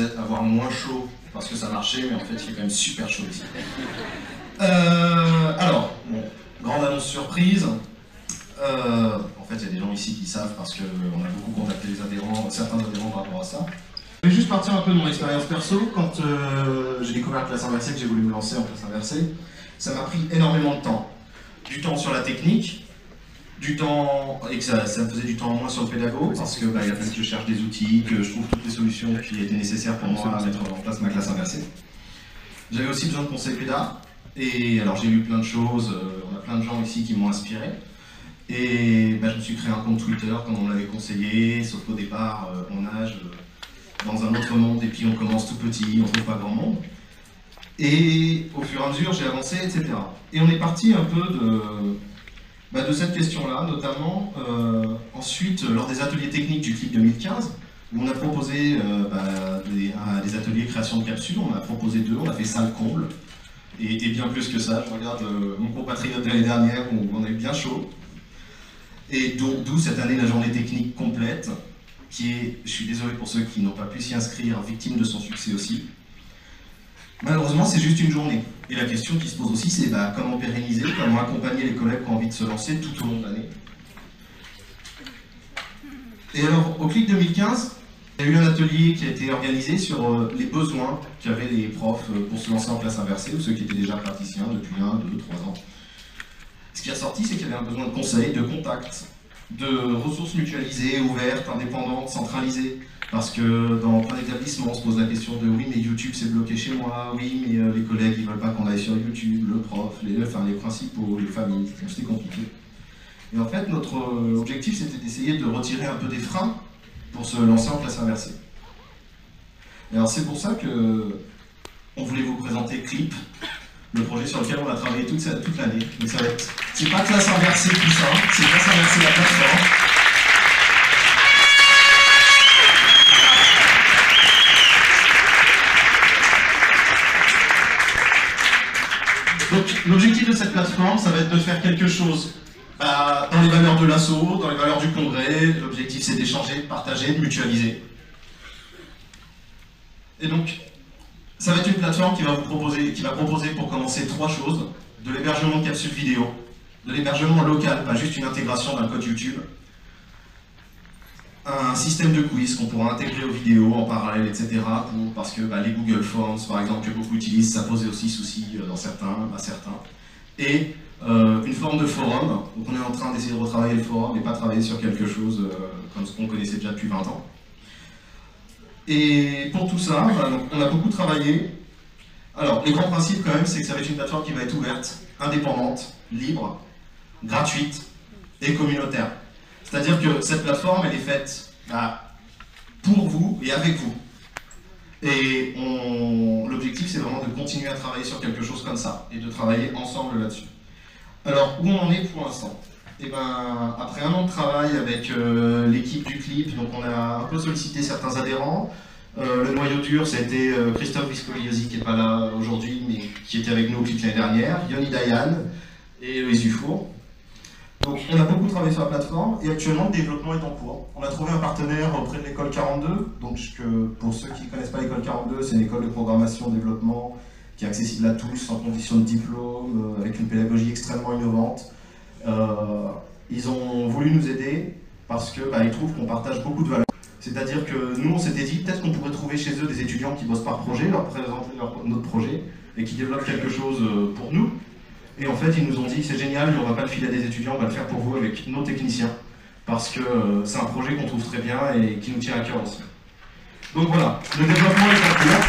pensais avoir moins chaud parce que ça marchait, mais en fait il fait quand même super chaud ici. Alors, bon, grande annonce surprise. En fait, il y a des gens ici qui savent parce qu'on a beaucoup contacté les adhérents, certains adhérents par rapport à ça. Je vais juste partir un peu de mon expérience perso. Quand j'ai découvert la classe inversée, que j'ai voulu me lancer en classe inversée, ça m'a pris énormément de temps. Du temps sur la technique, du temps, et que ça me faisait du temps en moins sur le pédago, parce que il a fallu que je cherche des outils, que je trouve toutes les solutions qui étaient nécessaires pour moi à mettre en place ma classe inversée. J'avais aussi besoin de conseils pédas, et alors j'ai lu plein de choses, on a plein de gens ici qui m'ont inspiré. Et je me suis créé un compte Twitter comme on m'avait conseillé, sauf qu'au départ, on nage dans un autre monde, et puis on commence tout petit, on ne trouve pas grand monde. Et au fur et à mesure, j'ai avancé, etc. Et on est parti un peu de cette question-là, notamment ensuite lors des ateliers techniques du CLIP 2015, où on a proposé des ateliers création de capsules, on a proposé 2, on a fait salle comble, et bien plus que ça, je regarde mon compatriote de l'année dernière où on a eu bien chaud. Et d'où cette année la journée technique complète, qui est, je suis désolé pour ceux qui n'ont pas pu s'y inscrire, victime de son succès aussi. Malheureusement, c'est juste une journée. Et la question qui se pose aussi, c'est comment pérenniser, comment accompagner les collègues qui ont envie de se lancer tout au long de l'année. Et alors, au CLIP 2015, il y a eu un atelier qui a été organisé sur les besoins qu'avaient les profs pour se lancer en classe inversée, ou ceux qui étaient déjà praticiens depuis 1, 2, 3 ans. Ce qui a sorti, c'est qu'il y avait un besoin de conseils, de contacts, de ressources mutualisées, ouvertes, indépendantes, centralisées. Parce que dans plein d'établissements, on se pose la question de oui, mais YouTube c'est bloqué chez moi, oui, mais les collègues ils veulent pas qu'on aille sur YouTube, le prof, les principaux, les familles, c'était compliqué. Et en fait, notre objectif c'était d'essayer de retirer un peu des freins pour se lancer en classe inversée. Et alors c'est pour ça que on voulait vous présenter Clip, le projet sur lequel on a travaillé toute l'année. Mais ça va être, c'est pas classe inversée tout ça, c'est classe inversée la plateforme. Donc l'objectif de cette plateforme, ça va être de faire quelque chose dans les valeurs de l'assaut, dans les valeurs du congrès. L'objectif c'est d'échanger, de partager, de mutualiser. Et donc, ça va être une plateforme qui va proposer pour commencer 3 choses. De l'hébergement de capsules vidéo, de l'hébergement local, pas juste une intégration d'un code YouTube, un système de quiz qu'on pourra intégrer aux vidéos en parallèle, etc. Parce que les Google Forms, par exemple, que beaucoup utilisent, ça posait aussi souci dans certains. Et une forme de forum. Donc on est en train d'essayer de retravailler le forum et pas travailler sur quelque chose comme ce qu'on connaissait déjà depuis 20 ans. Et pour tout ça, on a beaucoup travaillé. Alors, les grands principes quand même, c'est que ça va être une plateforme qui va être ouverte, indépendante, libre, gratuite et communautaire. C'est-à-dire que cette plateforme, elle est faite pour vous et avec vous. Et l'objectif, c'est vraiment de continuer à travailler sur quelque chose comme ça et de travailler ensemble là-dessus. Alors, où on en est pour l'instant? Après 1 an de travail avec l'équipe du CLIP, donc on a un peu sollicité certains adhérents. Le noyau dur, c'était Christophe Viscogliosi, qui n'est pas là aujourd'hui, mais qui était avec nous au CLIP l'année dernière, Yoni Dayan et Louise Dufour. Donc on a beaucoup travaillé sur la plateforme et actuellement le développement est en cours. On a trouvé un partenaire auprès de l'école 42, donc pour ceux qui ne connaissent pas l'école 42, c'est une école de programmation développement qui est accessible à tous, sans condition de diplôme, avec une pédagogie extrêmement innovante. Ils ont voulu nous aider parce qu'ils trouvent qu'on partage beaucoup de valeurs. C'est-à-dire que nous, on s'était dit peut-être qu'on pourrait trouver chez eux des étudiants qui bossent par projet, leur présenter notre projet et qui développent quelque chose pour nous. Et en fait, ils nous ont dit c'est génial, on ne va pas le filer à des étudiants, on va le faire pour vous avec nos techniciens. Parce que c'est un projet qu'on trouve très bien et qui nous tient à cœur aussi. Donc voilà, le développement est en cours.